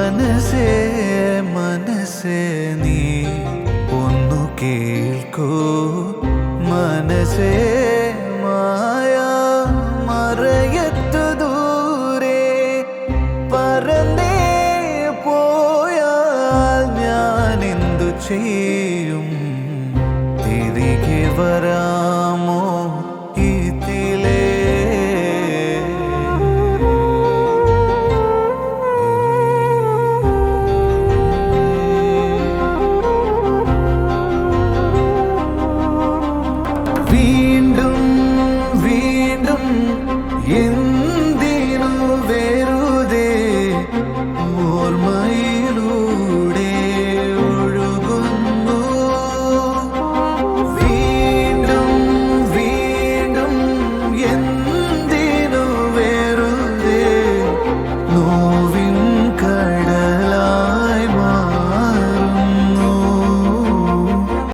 മനസ്സേ മനസ്സേ നീ ഒന്നു കേൾക്കൂ മനസ്സേ മായ മറയത്തു ദൂരെ പറന്നേ പോയാൽ ഞാൻ എന്തു ചെയ്യും തിരികെ വരാമോ ഇതിലേ വീണ്ടും വീണ്ടും